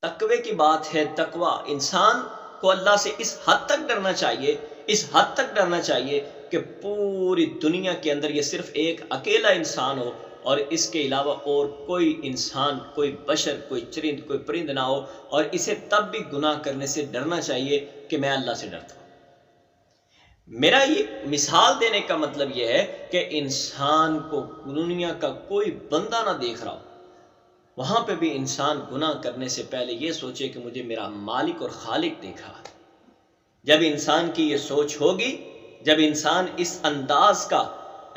تقوی کی بات ہے۔ تقوی انسان کو اللہ سے اس حد تک ڈرنا چاہیے، اس حد تک ڈرنا چاہیے کہ پوری دنیا کے اندر یہ صرف ایک اکیلا انسان ہو اور اس کے علاوہ اور کوئی انسان، کوئی بشر، کوئی چرند، کوئی پرند نہ ہو، اور اسے تب بھی گناہ کرنے سے ڈرنا چاہیے کہ میں اللہ سے ڈرتا ہوں۔ میرا یہ مثال دینے کا مطلب یہ ہے کہ انسان کو دنیا کا کوئی بندہ نہ دیکھ رہا ہو، وہاں پہ بھی انسان گناہ کرنے سے پہلے یہ سوچے کہ مجھے میرا مالک اور خالق دیکھا۔ جب انسان کی یہ سوچ ہوگی، جب انسان اس انداز کا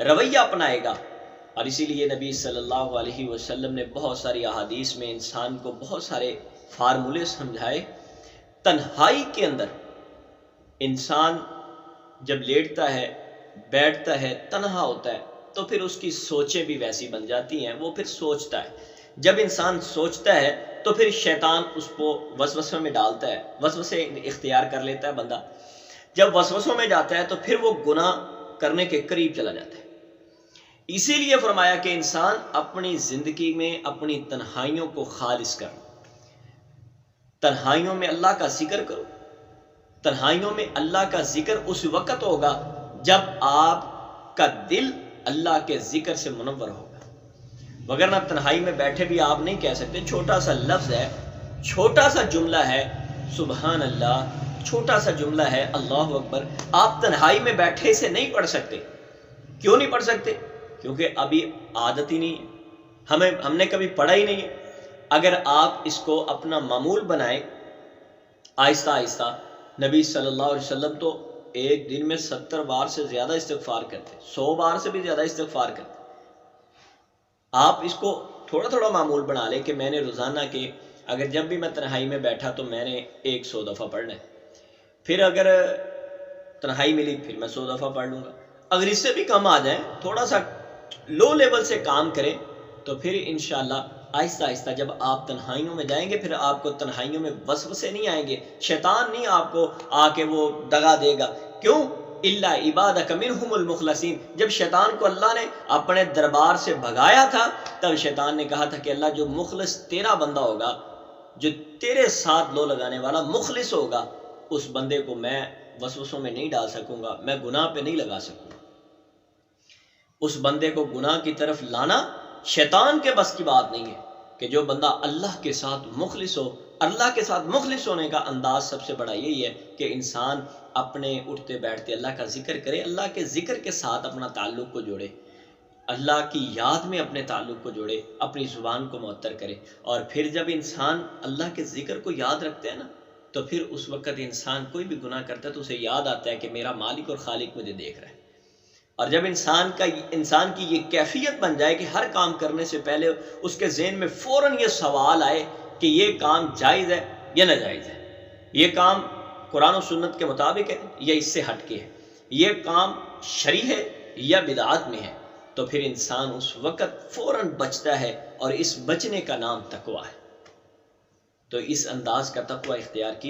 رویہ اپنائے گا، اور اسی لیے نبی صلی اللہ علیہ وسلم نے بہت ساری احادیث میں انسان کو بہت سارے فارمولے سمجھائے۔ تنہائی کے اندر انسان جب لیٹتا ہے، بیٹھتا ہے، تنہا ہوتا ہے، تو پھر اس کی سوچیں بھی ویسی بن جاتی ہیں، وہ پھر سوچتا ہے۔ جب انسان سوچتا ہے تو پھر شیطان اس کو وسوسوں میں ڈالتا ہے، وسوسے اختیار کر لیتا ہے بندہ۔ جب وسوسوں میں جاتا ہے تو پھر وہ گناہ کرنے کے قریب چلا جاتا ہے۔ اسی لیے فرمایا کہ انسان اپنی زندگی میں اپنی تنہائیوں کو خالص کر، تنہائیوں میں اللہ کا ذکر کرو۔ تنہائیوں میں اللہ کا ذکر اس وقت ہوگا جب آپ کا دل اللہ کے ذکر سے منور ہوگا، وگرنہ تنہائی میں بیٹھے بھی آپ نہیں کہہ سکتے۔ چھوٹا سا لفظ ہے، چھوٹا سا جملہ ہے سبحان اللہ، چھوٹا سا جملہ ہے اللہ اکبر، آپ تنہائی میں بیٹھے اسے نہیں پڑھ سکتے۔ کیوں نہیں پڑھ سکتے؟ کیونکہ ابھی عادت ہی نہیں ہے، ہم نے کبھی پڑھا ہی نہیں ہے۔ اگر آپ اس کو اپنا معمول بنائیں آہستہ آہستہ، نبی صلی اللہ علیہ وسلم تو ایک دن میں 70 بار سے زیادہ استغفار کرتے، 100 بار سے بھی زیادہ استغفار کرتے۔ آپ اس کو تھوڑا تھوڑا معمول بنا لیں کہ میں نے روزانہ کے اگر جب بھی میں تنہائی میں بیٹھا تو میں نے 100 دفعہ پڑھنا ہے، پھر اگر تنہائی ملی پھر میں 100 دفعہ پڑھ لوں گا۔ اگر اس سے بھی کم آ جائیں، تھوڑا سا لو لیول سے کام کریں، تو پھر انشاءاللہ آہستہ آہستہ جب آپ تنہائیوں میں جائیں گے، پھر آپ کو تنہائیوں میں وسوسے نہیں آئیں گے، شیطان نہیں آپ کو آ کے وہ دغا دے گا۔ کیوں؟ الا عبادک منہم المخلصین۔ جب شیطان کو اللہ نے اپنے دربار سے بھگایا تھا، تب شیطان نے کہا تھا کہ اللہ جو مخلص تیرا بندہ ہوگا، جو تیرے ساتھ لو لگانے والا مخلص ہوگا، اس بندے کو میں وسوسوں میں نہیں ڈال سکوں گا، میں گناہ پہ نہیں لگا سکوں گا۔ اس بندے کو گناہ کی طرف لانا شیطان کے بس کی بات نہیں ہے، کہ جو بندہ اللہ کے ساتھ مخلص ہو۔ اللہ کے ساتھ مخلص ہونے کا انداز سب سے بڑا یہی ہے کہ انسان اپنے اٹھتے بیٹھتے اللہ کا ذکر کرے، اللہ کے ذکر کے ساتھ اپنا تعلق کو جوڑے، اللہ کی یاد میں اپنے تعلق کو جوڑے، اپنی زبان کو معطر کرے۔ اور پھر جب انسان اللہ کے ذکر کو یاد رکھتے ہیں نا، تو پھر اس وقت انسان کوئی بھی گناہ کرتا ہے تو اسے یاد آتا ہے کہ میرا مالک اور خالق مجھے دیکھ رہا ہے۔ اور جب انسان کی یہ کیفیت بن جائے کہ ہر کام کرنے سے پہلے اس کے ذہن میں فوراً یہ سوال آئے کہ یہ کام جائز ہے یا ناجائز ہے، یہ کام قرآن و سنت کے مطابق ہے یا اس سے ہٹ کے ہے، یہ کام شرعی ہے یا بدعات میں ہے، تو پھر انسان اس وقت فوراً بچتا ہے، اور اس بچنے کا نام تقویٰ ہے۔ تو اس انداز کا تقویٰ اختیار کی